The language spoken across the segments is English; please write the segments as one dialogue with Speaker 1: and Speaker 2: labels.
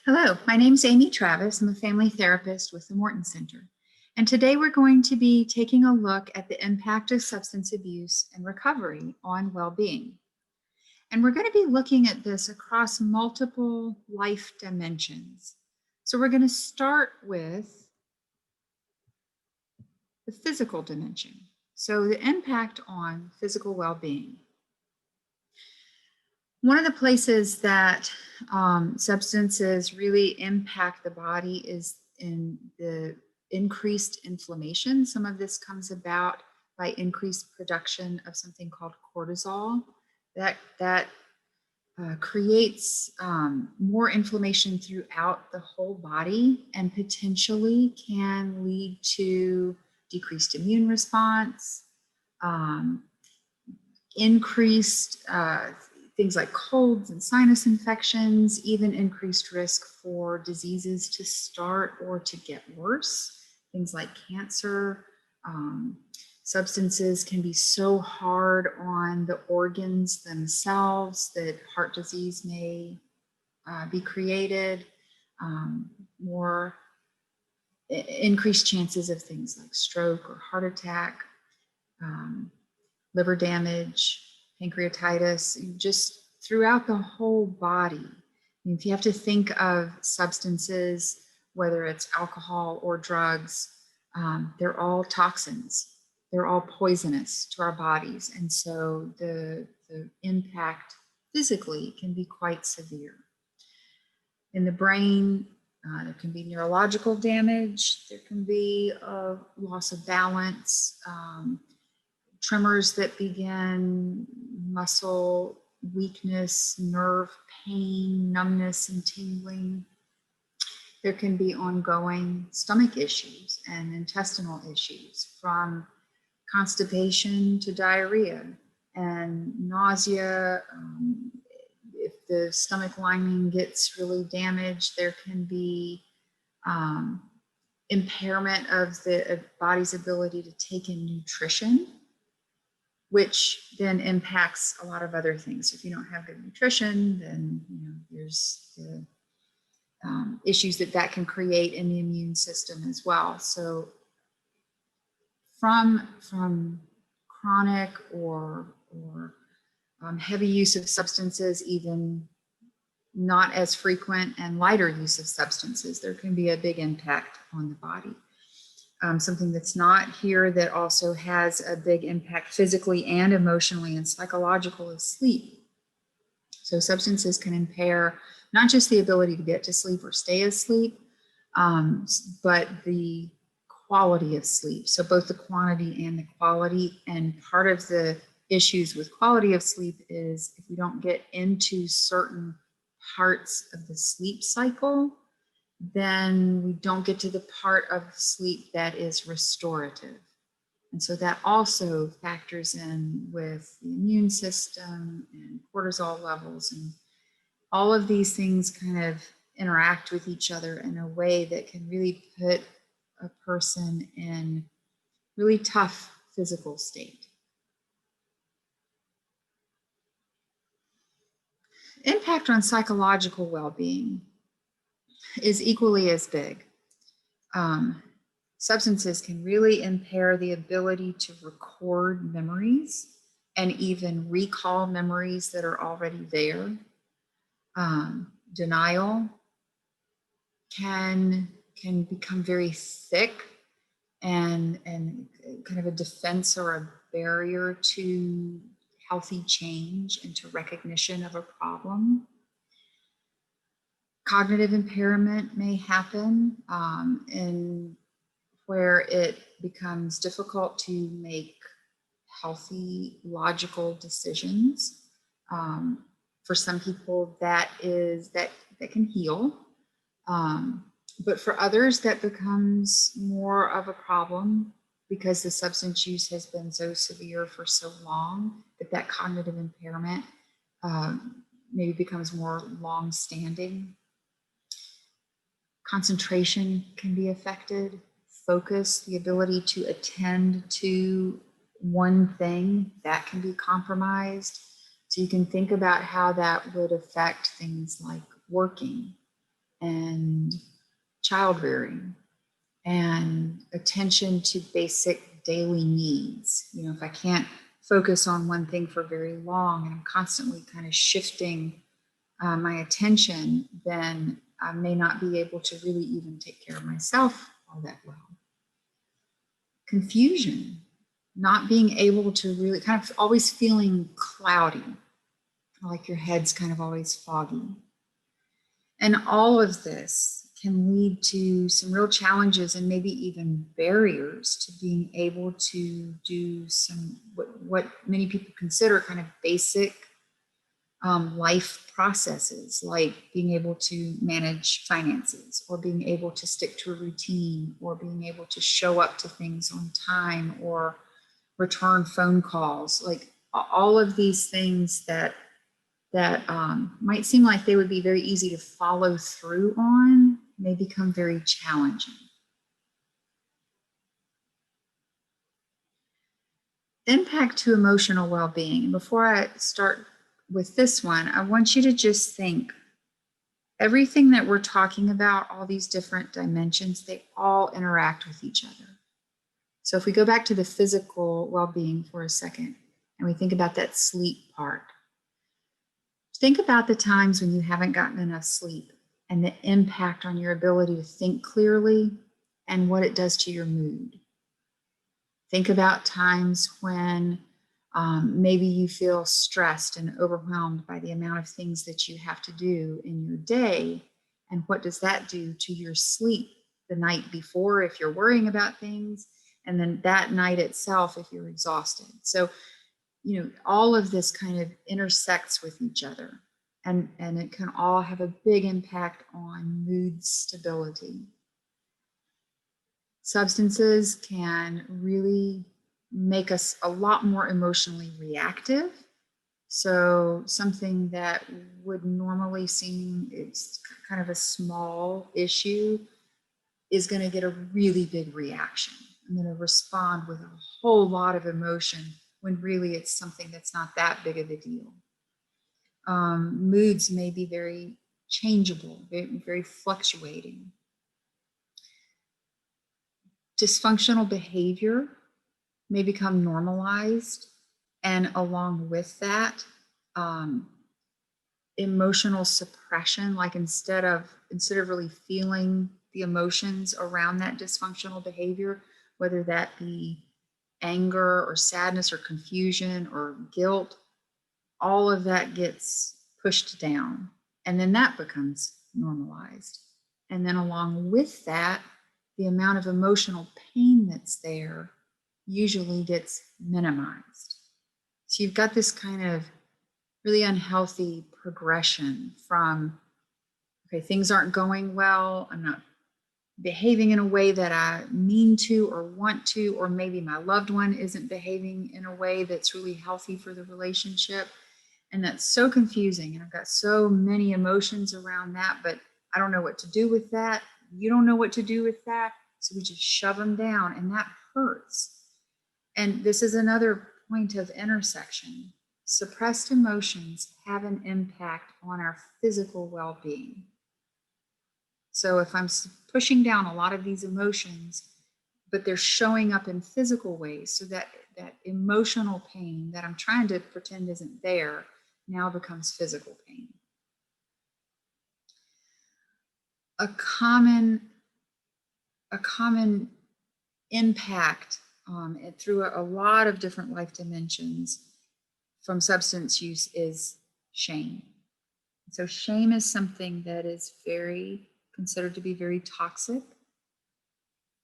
Speaker 1: Hello, my name is Amy Travis. I'm a family therapist with the Morton Center. And today we're going to be taking a look at the impact of substance abuse and recovery on well-being. And we're going to be looking at this across multiple life dimensions. So we're going to start with the physical dimension. So the impact on physical well-being. One of the places that substances really impact the body is in the increased inflammation. Some of this comes about by increased production of something called cortisol that creates more inflammation throughout the whole body and potentially can lead to decreased immune response, increased things like colds and sinus infections, even increased risk for diseases to start or to get worse, things like cancer. Substances can be so hard on the organs themselves that heart disease may be created, more increased chances of things like stroke or heart attack, liver damage, pancreatitis, just throughout the whole body. If you have to think of substances, whether it's alcohol or drugs, they're all toxins. They're all poisonous to our bodies. And so the impact physically can be quite severe. In the brain, there can be neurological damage. There can be a loss of balance, tremors that begin, muscle weakness, nerve pain, numbness and tingling. There can be ongoing stomach issues and intestinal issues, from constipation to diarrhea and nausea. If the stomach lining gets really damaged, there can be impairment of the body's ability to take in nutrition, which then impacts a lot of other things. So if you don't have good nutrition, then there's the issues that can create in the immune system as well. So from chronic or heavy use of substances, even not as frequent and lighter use of substances, there can be a big impact on the body. Something that's not here that also has a big impact physically and emotionally and psychological is sleep. So substances can impair not just the ability to get to sleep or stay asleep, but the quality of sleep. So both the quantity and the quality. And part of the issues with quality of sleep is if we don't get into certain parts of the sleep cycle, then we don't get to the part of sleep that is restorative. And so that also factors in with the immune system and cortisol levels, and all of these things kind of interact with each other in a way that can really put a person in really tough physical state. Impact on psychological well-being is equally as big. Substances can really impair the ability to record memories and even recall memories that are already there. Denial can become very thick and kind of a defense or a barrier to healthy change and to recognition of a problem. Cognitive impairment may happen in where it becomes difficult to make healthy, logical decisions. For some people, that can heal. But for others, that becomes more of a problem because the substance use has been so severe for so long that cognitive impairment maybe becomes more long-standing. Concentration can be affected. Focus, the ability to attend to one thing, that can be compromised. So you can think about how that would affect things like working and child rearing and attention to basic daily needs. You know, if I can't focus on one thing for very long and I'm constantly kind of shifting my attention, then I may not be able to really even take care of myself all that well. Confusion, not being able to really, kind of always feeling cloudy, like your head's kind of always foggy. And all of this can lead to some real challenges and maybe even barriers to being able to do some, what many people consider kind of basic life processes, like being able to manage finances, or being able to stick to a routine, or being able to show up to things on time, or return phone calls. Like all of these things that might seem like they would be very easy to follow through on may become very challenging. Impact to emotional well-being. And before I start with this one, I want you to just think, everything that we're talking about, all these different dimensions, they all interact with each other. So if we go back to the physical well-being for a second, and we think about that sleep part, think about the times when you haven't gotten enough sleep and the impact on your ability to think clearly and what it does to your mood. Think about times when maybe you feel stressed and overwhelmed by the amount of things that you have to do in your day. And what does that do to your sleep the night before if you're worrying about things, and then that night itself if you're exhausted. So, you know, all of this kind of intersects with each other, and it can all have a big impact on mood stability. Substances can really make us a lot more emotionally reactive. So something that would normally seem it's kind of a small issue is going to get a really big reaction. I'm going to respond with a whole lot of emotion when really it's something that's not that big of a deal. Moods may be very changeable, very fluctuating. Dysfunctional behavior may become normalized, and along with that, emotional suppression, like instead of really feeling the emotions around that dysfunctional behavior, whether that be anger or sadness or confusion or guilt, all of that gets pushed down, and then that becomes normalized. And then along with that, the amount of emotional pain that's there usually gets minimized. So you've got this kind of really unhealthy progression from, okay, things aren't going well, I'm not behaving in a way that I mean to or want to, or maybe my loved one isn't behaving in a way that's really healthy for the relationship. And that's so confusing. And I've got so many emotions around that, but I don't know what to do with that. You don't know what to do with that. So we just shove them down, and that hurts. And this is another point of intersection. Suppressed emotions have an impact on our physical well-being. So if I'm pushing down a lot of these emotions, but they're showing up in physical ways, so that emotional pain that I'm trying to pretend isn't there now becomes physical pain. A common impact through a lot of different life dimensions from substance use is shame. So shame is something that is considered to be very toxic.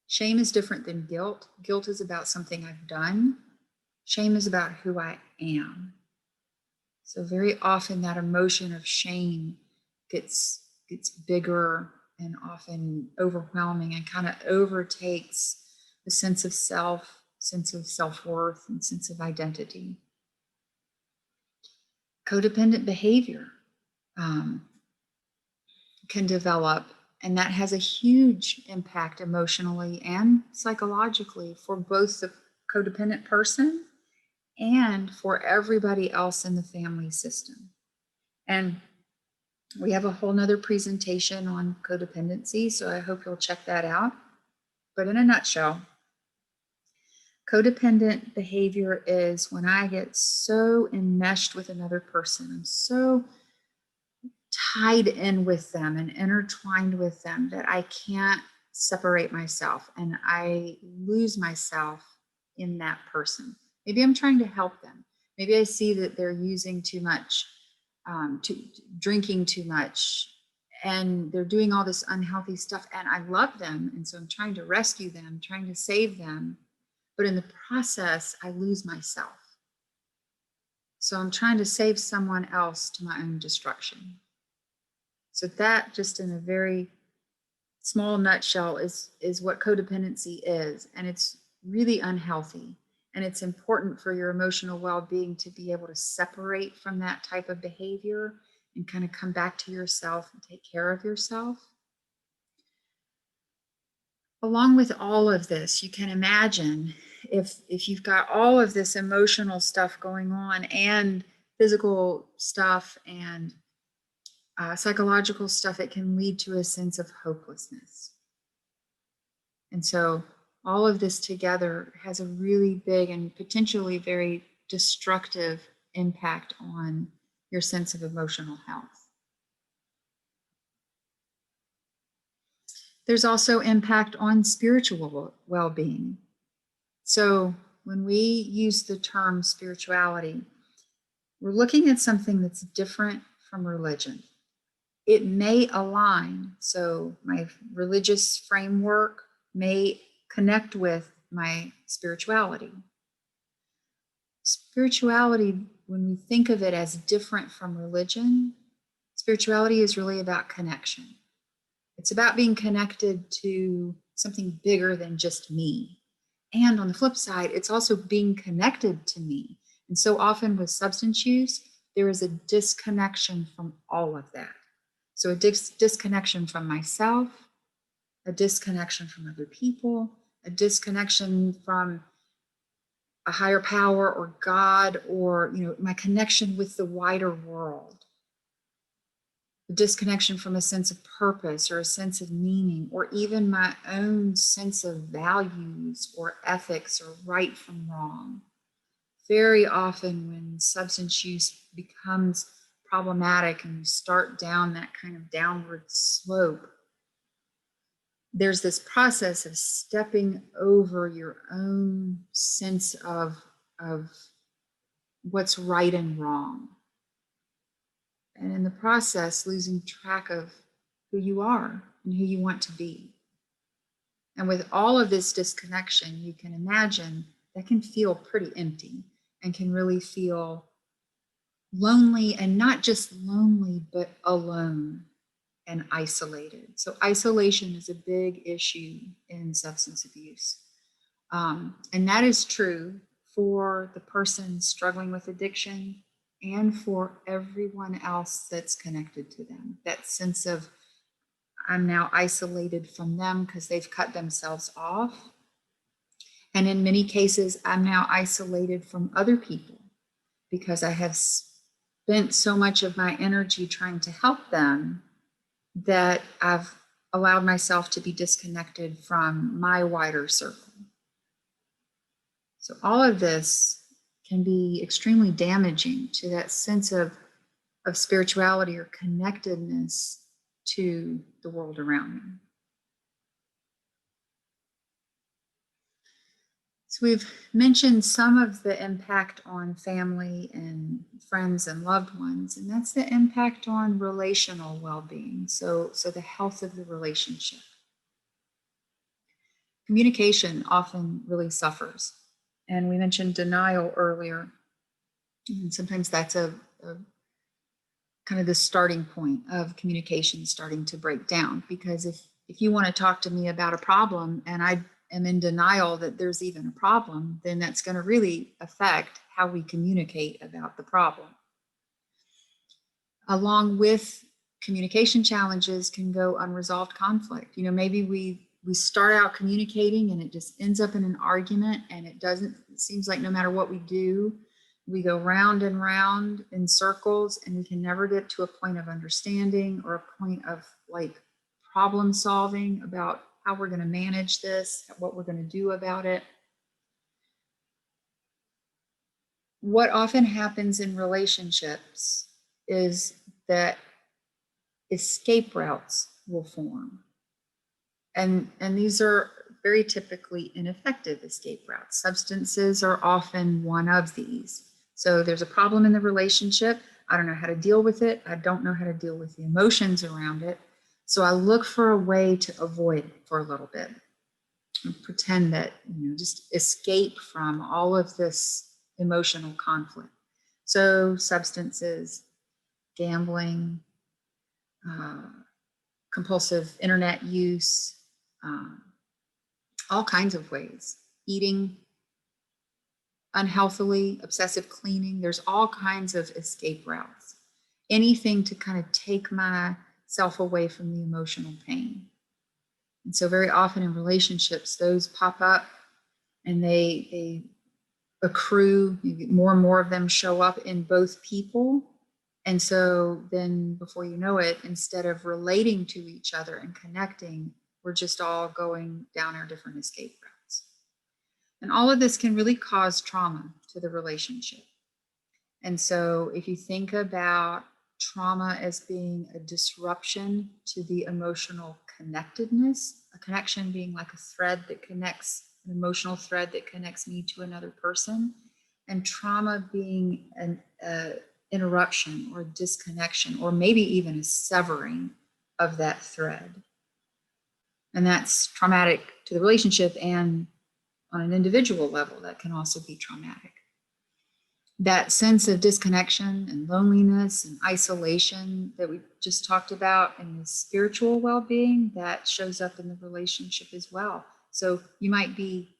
Speaker 1: Shame is different than guilt. Guilt is about something I've done. Shame is about who I am. So very often that emotion of shame gets bigger and often overwhelming, and kind of overtakes the sense of self, sense of self-worth, and sense of identity. Codependent behavior can develop, and that has a huge impact emotionally and psychologically for both the codependent person and for everybody else in the family system. And We have a whole nother presentation on codependency, so I hope you'll check that out. But in a nutshell, codependent behavior is when I get so enmeshed with another person, I'm so tied in with them and intertwined with them that I can't separate myself, and I lose myself in that person. Maybe I'm trying to help them. Maybe I see that they're using too much, drinking too much, and they're doing all this unhealthy stuff, and I love them, and so I'm trying to rescue them, trying to save them, but in the process, I lose myself. So I'm trying to save someone else to my own destruction. So that, just in a very small nutshell, is what codependency is. And it's really unhealthy. And it's important for your emotional well-being to be able to separate from that type of behavior and kind of come back to yourself and take care of yourself. Along with all of this, you can imagine if you've got all of this emotional stuff going on and physical stuff and psychological stuff, it can lead to a sense of hopelessness. And so all of this together has a really big and potentially very destructive impact on your sense of emotional health. There's also impact on spiritual well-being. So when we use the term spirituality, we're looking at something that's different from religion. It may align, so my religious framework may connect with my spirituality. Spirituality, when we think of it as different from religion, spirituality is really about connection. It's about being connected to something bigger than just me. And on the flip side, it's also being connected to me. And so often with substance use, there is a disconnection from all of that. So a disconnection from myself, a disconnection from other people, a disconnection from a higher power or God, or my connection with the wider world. A disconnection from a sense of purpose or a sense of meaning, or even my own sense of values or ethics or right from wrong. Very often when substance use becomes problematic and you start down that kind of downward slope, there's this process of stepping over your own sense of what's right and wrong. And in the process, losing track of who you are and who you want to be. And with all of this disconnection, you can imagine that can feel pretty empty and can really feel lonely, and not just lonely, but alone and isolated. So isolation is a big issue in substance abuse. And that is true for the person struggling with addiction and for everyone else that's connected to them. That sense of, I'm now isolated from them because they've cut themselves off. And in many cases, I'm now isolated from other people because I have spent so much of my energy trying to help them that I've allowed myself to be disconnected from my wider circle. So all of this can be extremely damaging to that sense of spirituality or connectedness to the world around you. So we've mentioned some of the impact on family and friends and loved ones, and that's the impact on relational well-being. So the health of the relationship. Communication often really suffers. And we mentioned denial earlier. And sometimes that's a kind of the starting point of communication starting to break down. Because if you want to talk to me about a problem and I am in denial that there's even a problem, then that's going to really affect how we communicate about the problem. Along with communication challenges can go unresolved conflict. Maybe we start out communicating and it just ends up in an argument, and it seems like no matter what we do, We go round and round in circles, and we can never get to a point of understanding or a point of like problem solving about how we're going to manage this, what we're going to do about it. What often happens in relationships is that escape routes will form. And these are very typically ineffective escape routes. Substances are often one of these. So there's a problem in the relationship. I don't know how to deal with it. I don't know how to deal with the emotions around it. So I look for a way to avoid it for a little bit and pretend that, just escape from all of this emotional conflict. So substances, gambling, compulsive internet use, all kinds of ways, eating unhealthily, obsessive cleaning. There's all kinds of escape routes. Anything to kind of take myself away from the emotional pain. And so very often in relationships, those pop up and they accrue. More and more of them show up in both people. And so then before you know it, instead of relating to each other and connecting, we're just all going down our different escape routes. And all of this can really cause trauma to the relationship. And so if you think about trauma as being a disruption to the emotional connectedness, a connection being like a thread that connects, an emotional thread that connects me to another person, and trauma being an interruption or disconnection, or maybe even a severing of that thread. And that's traumatic to the relationship, and on an individual level, that can also be traumatic. That sense of disconnection and loneliness and isolation that we just talked about in the spiritual well-being, that shows up in the relationship as well. So you might be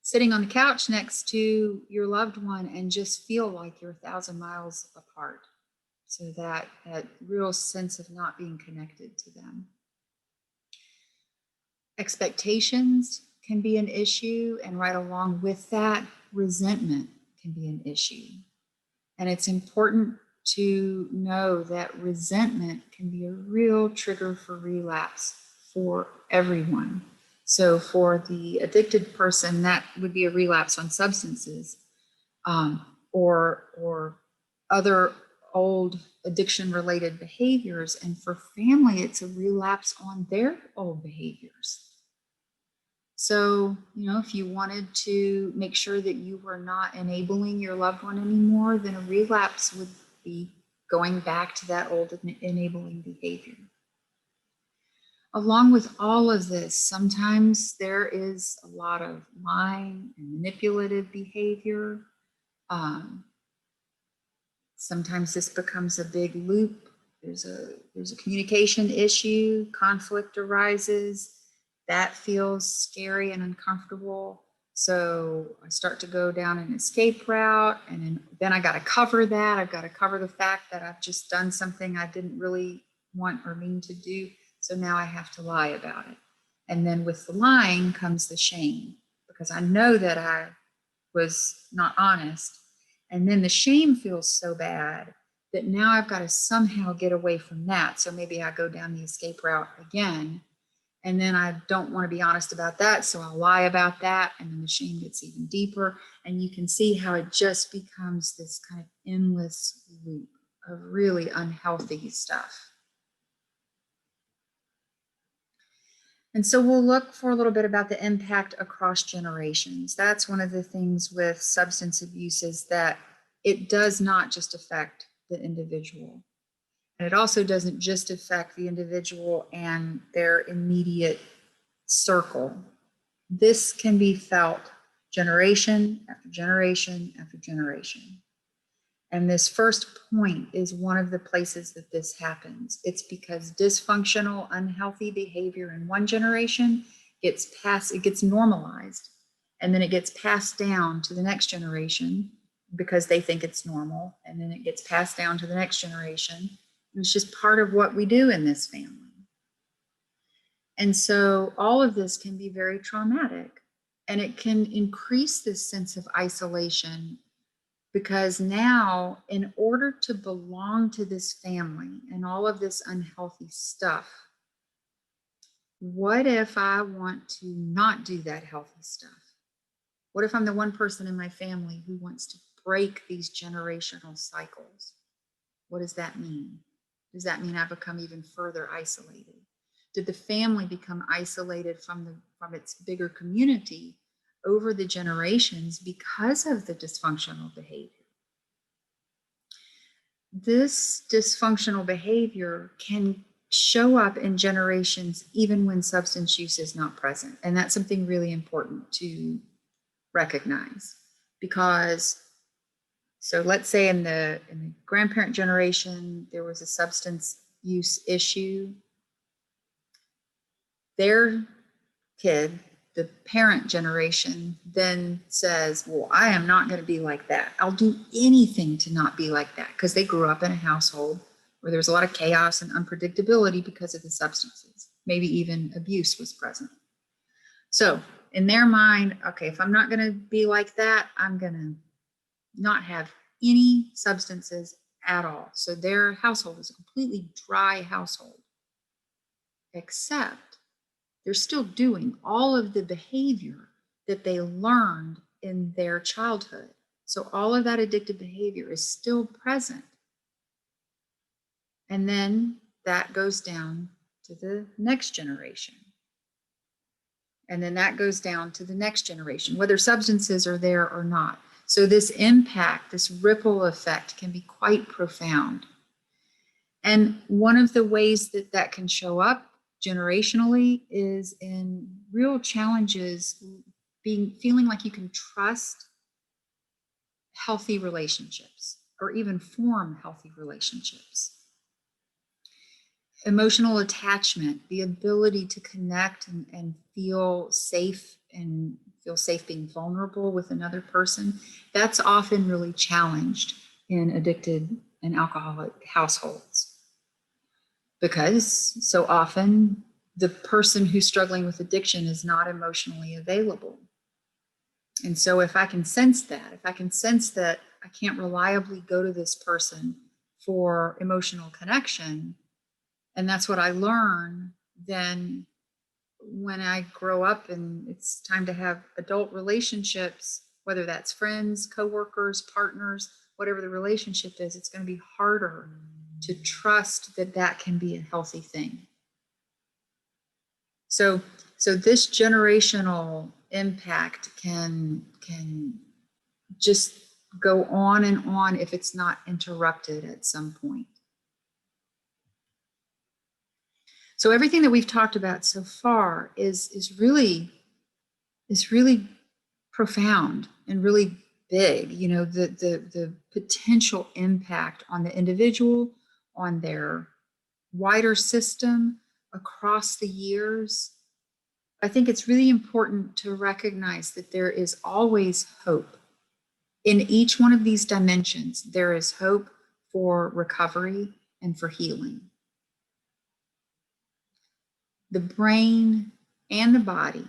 Speaker 1: sitting on the couch next to your loved one and just feel like you're 1,000 miles apart. So that real sense of not being connected to them. Expectations can be an issue, and right along with that, resentment can be an issue. And it's important to know that resentment can be a real trigger for relapse for everyone. So for the addicted person, that would be a relapse on substances, or other old addiction-related behaviors. And for family, it's a relapse on their old behaviors. So, if you wanted to make sure that you were not enabling your loved one anymore, then a relapse would be going back to that old enabling behavior. Along with all of this, sometimes there is a lot of lying and manipulative behavior. Sometimes this becomes a big loop. There's a communication issue, conflict arises. That feels scary and uncomfortable. So I start to go down an escape route, and then I got to cover that. I've got to cover the fact that I've just done something I didn't really want or mean to do. So now I have to lie about it. And then with the lying comes the shame, because I know that I was not honest. And then the shame feels so bad that now I've got to somehow get away from that. So maybe I go down the escape route again. And then I don't want to be honest about that, so I'll lie about that, and then the shame gets even deeper. And you can see how it just becomes this kind of endless loop of really unhealthy stuff. And so we'll look for a little bit about the impact across generations. That's one of the things with substance abuse, is that it does not just affect the individual. And it also doesn't just affect the individual and their immediate circle. This can be felt generation after generation after generation. And this first point is one of the places that this happens. It's because dysfunctional, unhealthy behavior in one generation it gets normalized, and then it gets passed down to the next generation because they think it's normal, and then it gets passed down to the next generation. It's just part of what we do in this family. And so all of this can be very traumatic, and it can increase this sense of isolation Because now, in order to belong to this family and all of this unhealthy stuff, what if I want to not do that healthy stuff? What if I'm the one person in my family who wants to break these generational cycles? What does that mean? Does that mean I become even further isolated? Did the family become isolated from its bigger community over the generations because of the dysfunctional behavior? This dysfunctional behavior can show up in generations even when substance use is not present. And that's something really important to recognize, because so let's say in the grandparent generation, there was a substance use issue. Their kid, the parent generation, then says, well, I am not going to be like that. I'll do anything to not be like that, because they grew up in a household where there was a lot of chaos and unpredictability because of the substances. Maybe even abuse was present. So in their mind, okay, if I'm not going to be like that, I'm going to not have any substances at all. So their household is a completely dry household, except they're still doing all of the behavior that they learned in their childhood. So all of that addictive behavior is still present. And then that goes down to the next generation. And then that goes down to the next generation, whether substances are there or not. So this impact, this ripple effect, can be quite profound. And one of the ways that that can show up generationally is in real challenges, feeling like you can trust healthy relationships or even form healthy relationships. Emotional attachment, the ability to connect and feel safe being vulnerable with another person, that's often really challenged in addicted and alcoholic households. Because so often the person who's struggling with addiction is not emotionally available. And so if I can sense that I can't reliably go to this person for emotional connection, and that's what I learn, then when I grow up and it's time to have adult relationships, whether that's friends, coworkers, partners, whatever the relationship is, it's going to be harder to trust that that can be a healthy thing. So this generational impact can just go on and on if it's not interrupted at some point. So everything that we've talked about so far is really profound and really big. You know, the potential impact on the individual, on their wider system across the years. I think it's really important to recognize that there is always hope. In each one of these dimensions, there is hope for recovery and for healing. The brain and the body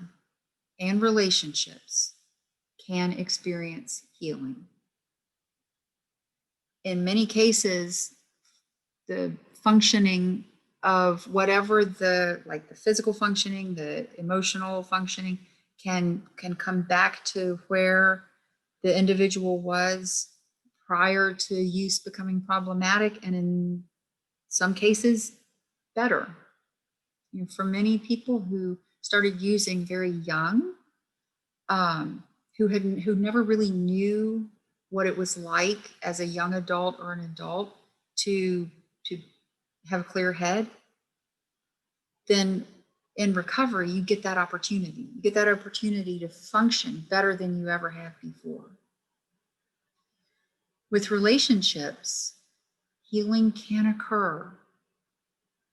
Speaker 1: and relationships can experience healing. In many cases, the functioning of whatever the physical functioning, the emotional functioning can come back to where the individual was prior to use becoming problematic, and in some cases better. You know, for many people who started using very young, who never really knew what it was like as a young adult or an adult to have a clear head, then in recovery, you get that opportunity. You get that opportunity to function better than you ever have before. With relationships, healing can occur.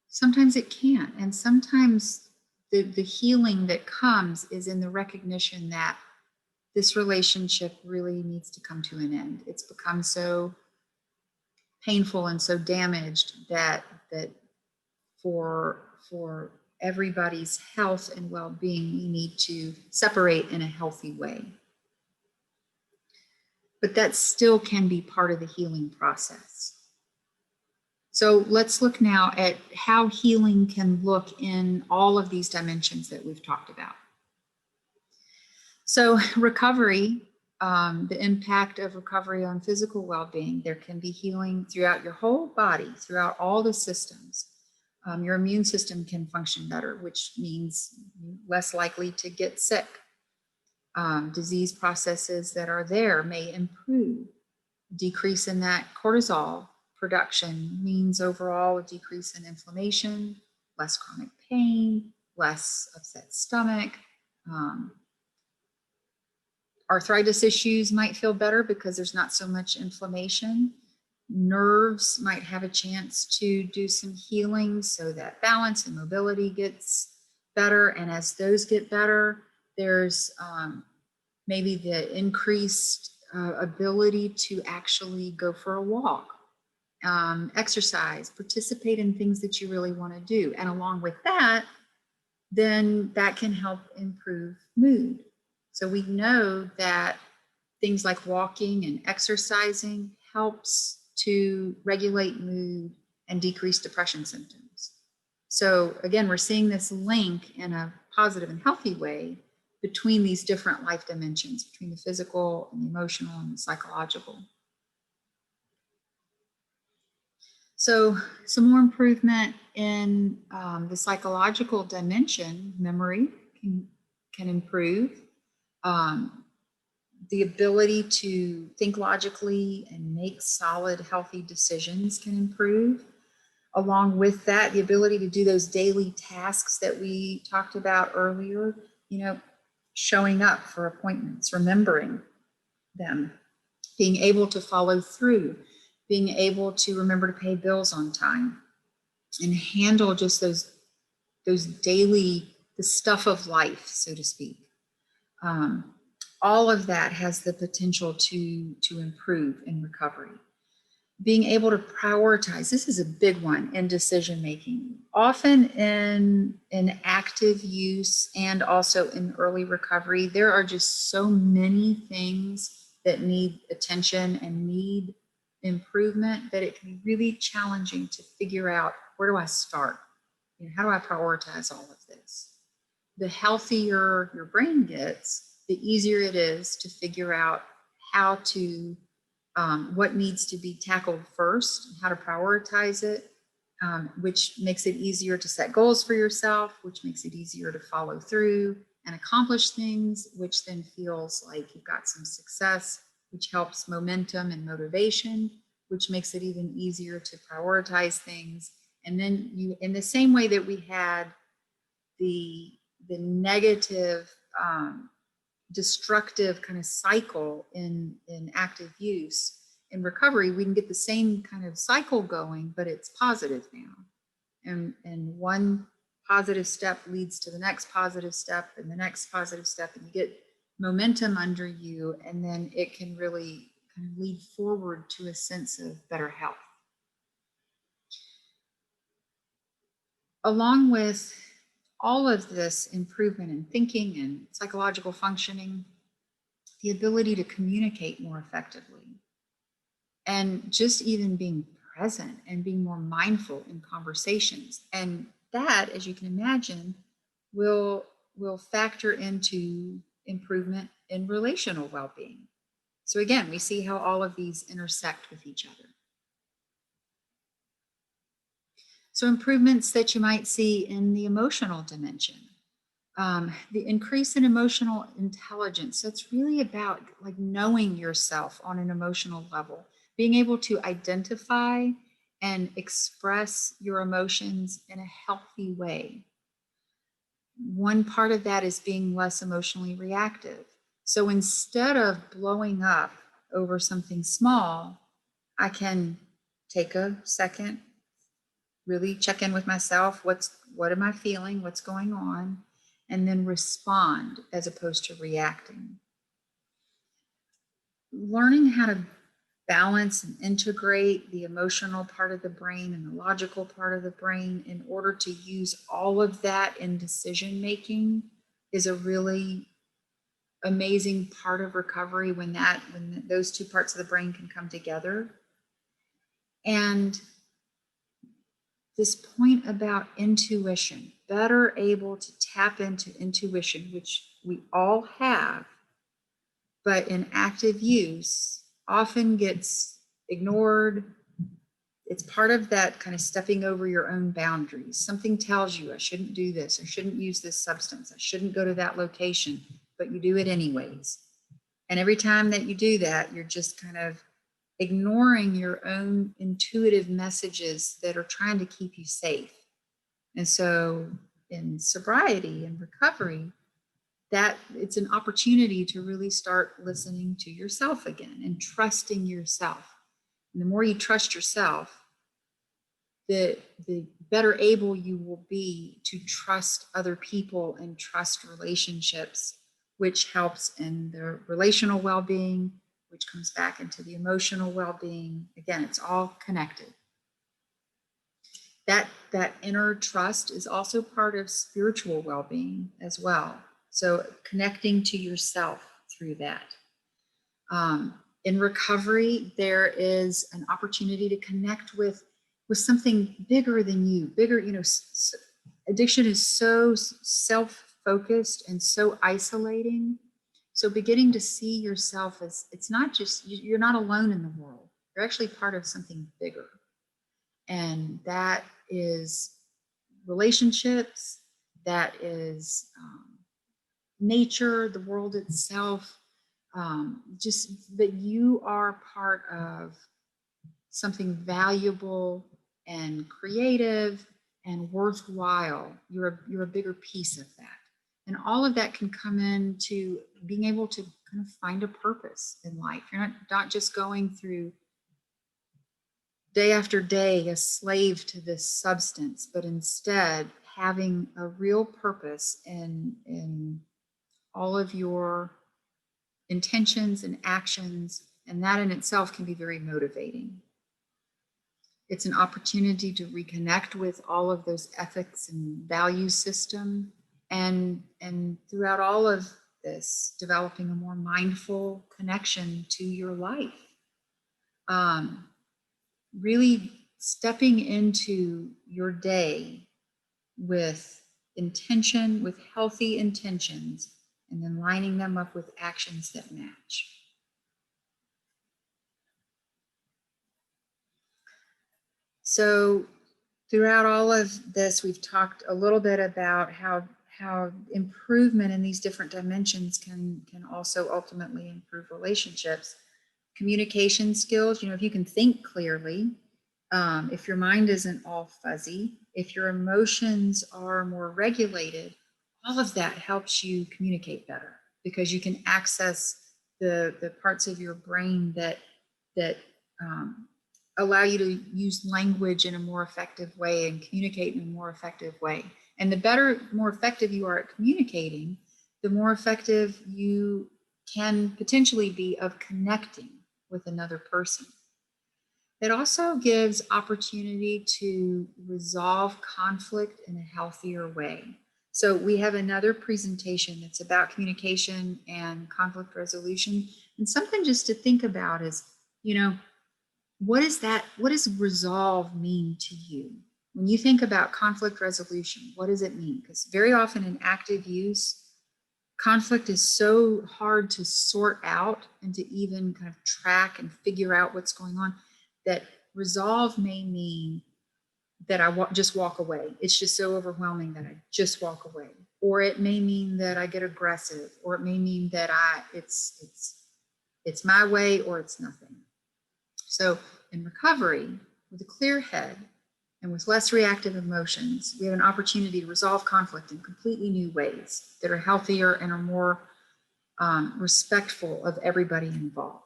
Speaker 1: Sometimes it can't. And sometimes the healing that comes is in the recognition that this relationship really needs to come to an end. It's become so painful and so damaged that for everybody's health and well-being, we need to separate in a healthy way. but that still can be part of the healing process. So let's look now at how healing can look in all of these dimensions that we've talked about. So recovery, the impact of recovery on physical well-being, there can be healing throughout your whole body, throughout all the systems. Your immune system can function better, which means less likely to get sick. Disease processes that are there may improve. Decrease in that cortisol production means overall a decrease in inflammation, less chronic pain, less upset stomach. Arthritis issues might feel better because there's not so much inflammation. Nerves might have a chance to do some healing so that balance and mobility gets better. And as those get better, there's maybe the increased ability to actually go for a walk, exercise, participate in things that you really want to do. And along with that, then that can help improve mood. So we know that things like walking and exercising helps to regulate mood and decrease depression symptoms. So again, we're seeing this link in a positive and healthy way between these different life dimensions, between the physical and the emotional and the psychological. So some more improvement in the psychological dimension, memory can improve. The ability to think logically and make solid, healthy decisions can improve. Along with that, the ability to do those daily tasks that we talked about earlier, showing up for appointments, remembering them, being able to follow through, being able to remember to pay bills on time, and handle just those daily, the stuff of life, so to speak. All of that has the potential to improve in recovery. Being able to prioritize, this is a big one in decision making, often in active use and also in early recovery. There are just so many things that need attention and need improvement that it can be really challenging to figure out, where do I start? How do I prioritize all of this? The healthier your brain gets, the easier it is to figure out how to, what needs to be tackled first, how to prioritize it, which makes it easier to set goals for yourself, which makes it easier to follow through and accomplish things, which then feels like you've got some success, which helps momentum and motivation, which makes it even easier to prioritize things. And then you, in the same way that we had the negative, destructive kind of cycle in active use, in recovery, we can get the same kind of cycle going, but it's positive now. And one positive step leads to the next positive step and the next positive step, and you get momentum under you, and then it can really kind of lead forward to a sense of better health. Along with all of this improvement in thinking and psychological functioning, the ability to communicate more effectively, and just even being present and being more mindful in conversations. And that, as you can imagine, will factor into improvement in relational well-being. So again, we see how all of these intersect with each other. So improvements that you might see in the emotional dimension, the increase in emotional intelligence. So it's really about like knowing yourself on an emotional level, being able to identify and express your emotions in a healthy way. One part of that is being less emotionally reactive. So instead of blowing up over something small, I can take a second, really check in with myself. What am I feeling? What's going on? And then respond as opposed to reacting. Learning how to balance and integrate the emotional part of the brain and the logical part of the brain in order to use all of that in decision making is a really amazing part of recovery when those two parts of the brain can come together. And this point about intuition, better able to tap into intuition, which we all have, but in active use often gets ignored. It's part of that kind of stepping over your own boundaries. Something tells you I shouldn't do this, I shouldn't use this substance, I shouldn't go to that location, but you do it anyways. And every time that you do that, you're just kind of ignoring your own intuitive messages that are trying to keep you safe. And so in sobriety and recovery, that it's an opportunity to really start listening to yourself again and trusting yourself. And the more you trust yourself, the better able you will be to trust other people and trust relationships, which helps in the relational well-being, which comes back into the emotional well-being. Again, it's all connected. That inner trust is also part of spiritual well-being as well. So connecting to yourself through that. In recovery, there is an opportunity to connect with something bigger than you, bigger, addiction is so self-focused and so isolating. So beginning to see yourself as, it's not just, you're not alone in the world. You're actually part of something bigger. And that is relationships, that is nature, the world itself, just that you are part of something valuable and creative and worthwhile. You're a bigger piece of that. And all of that can come into being able to kind of find a purpose in life. You're not just going through day after day a slave to this substance, but instead having a real purpose in all of your intentions and actions, and that in itself can be very motivating. It's an opportunity to reconnect with all of those ethics and value system, and throughout all of this, developing a more mindful connection to your life. Really stepping into your day with intention, with healthy intentions, and then lining them up with actions that match. So throughout all of this, we've talked a little bit about how improvement in these different dimensions can also ultimately improve relationships. Communication skills, if you can think clearly, if your mind isn't all fuzzy, if your emotions are more regulated, all of that helps you communicate better, because you can access the parts of your brain that allow you to use language in a more effective way and communicate in a more effective way. And the better, more effective you are at communicating, the more effective you can potentially be of connecting with another person. It also gives opportunity to resolve conflict in a healthier way. So we have another presentation that's about communication and conflict resolution. And something just to think about is, what does resolve mean to you? When you think about conflict resolution, what does it mean? Because very often in active use, conflict is so hard to sort out and to even kind of track and figure out what's going on, that resolve may mean that I just walk away. It's just so overwhelming that I just walk away. Or it may mean that I get aggressive, or it may mean that it's my way or it's nothing. So in recovery, with a clear head and with less reactive emotions, we have an opportunity to resolve conflict in completely new ways that are healthier and are more respectful of everybody involved.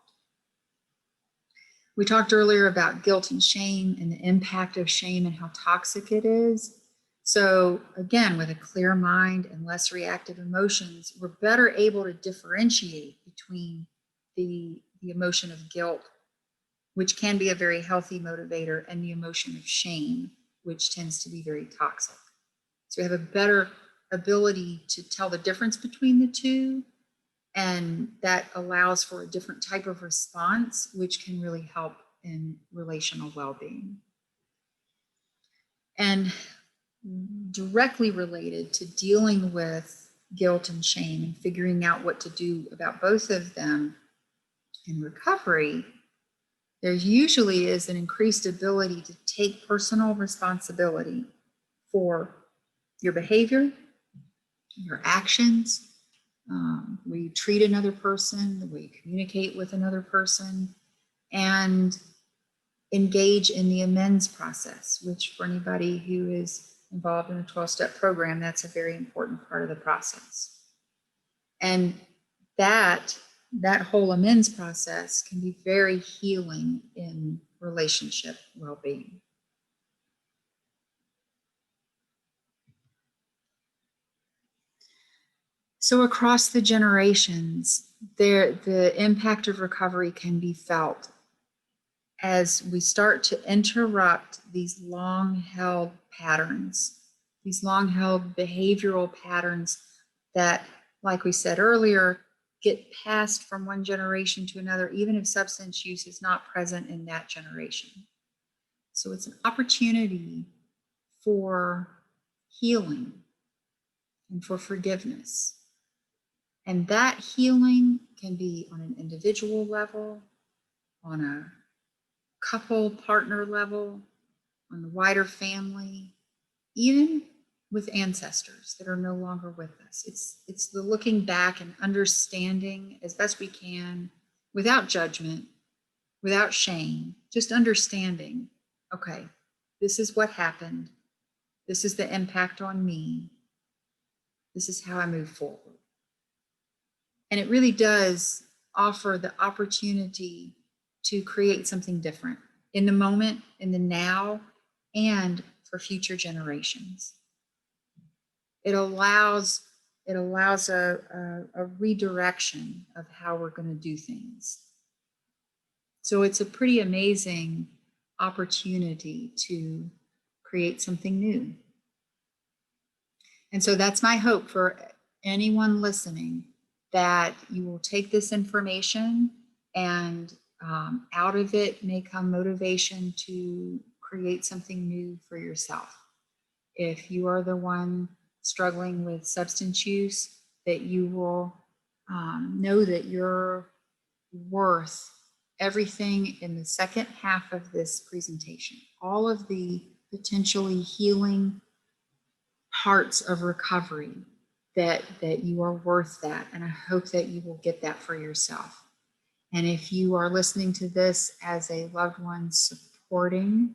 Speaker 1: We talked earlier about guilt and shame and the impact of shame and how toxic it is. So again, with a clear mind and less reactive emotions, we're better able to differentiate between the emotion of guilt, which can be a very healthy motivator, and the emotion of shame, which tends to be very toxic. So we have a better ability to tell the difference between the two And that allows for a different type of response, which can really help in relational well-being. And directly related to dealing with guilt and shame and figuring out what to do about both of them in recovery, there usually is an increased ability to take personal responsibility for your behavior, your actions, the way you treat another person, the way you communicate with another person, and engage in the amends process, which for anybody who is involved in a 12-step program, that's a very important part of the process. And that whole amends process can be very healing in relationship well-being. So across the generations, the impact of recovery can be felt as we start to interrupt these long-held patterns, these long-held behavioral patterns that, like we said earlier, get passed from one generation to another, even if substance use is not present in that generation. So it's an opportunity for healing and for forgiveness. And that healing can be on an individual level, on a couple partner level, on the wider family, even with ancestors that are no longer with us. It's the looking back and understanding as best we can, without judgment, without shame, just understanding, okay, this is what happened. This is the impact on me. This is how I move forward. And it really does offer the opportunity to create something different in the moment, in the now, and for future generations. It allows a redirection of how we're going to do things. So it's a pretty amazing opportunity to create something new. And so that's my hope for anyone listening, that you will take this information and out of it may come motivation to create something new for yourself. If you are the one struggling with substance use, that you will know that you're worth everything in the second half of this presentation. All of the potentially healing parts of recovery, that you are worth that. And I hope that you will get that for yourself. And if you are listening to this as a loved one supporting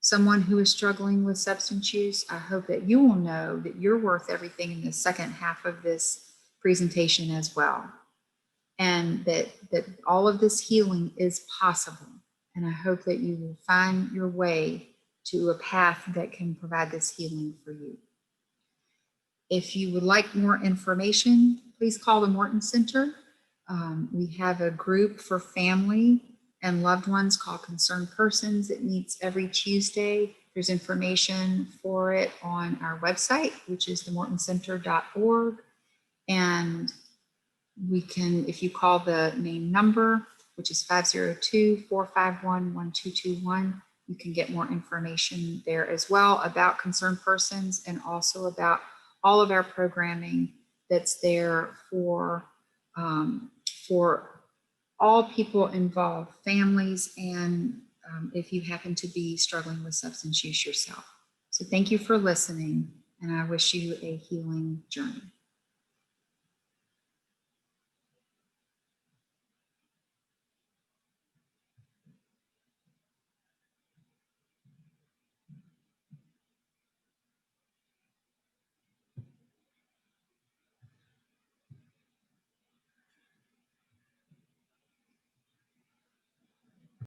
Speaker 1: someone who is struggling with substance use, I hope that you will know that you're worth everything in the second half of this presentation as well. And that all of this healing is possible. And I hope that you will find your way to a path that can provide this healing for you. If you would like more information, please call the Morton Center. We have a group for family and loved ones called Concerned Persons. It meets every Tuesday. There's information for it on our website, which is themortoncenter.org. And we can, if you call the main number, which is 502-451-1221, you can get more information there as well about Concerned Persons, and also about all of our programming that's there for all people involved, families, and if you happen to be struggling with substance use yourself. So thank you for listening, and I wish you a healing journey.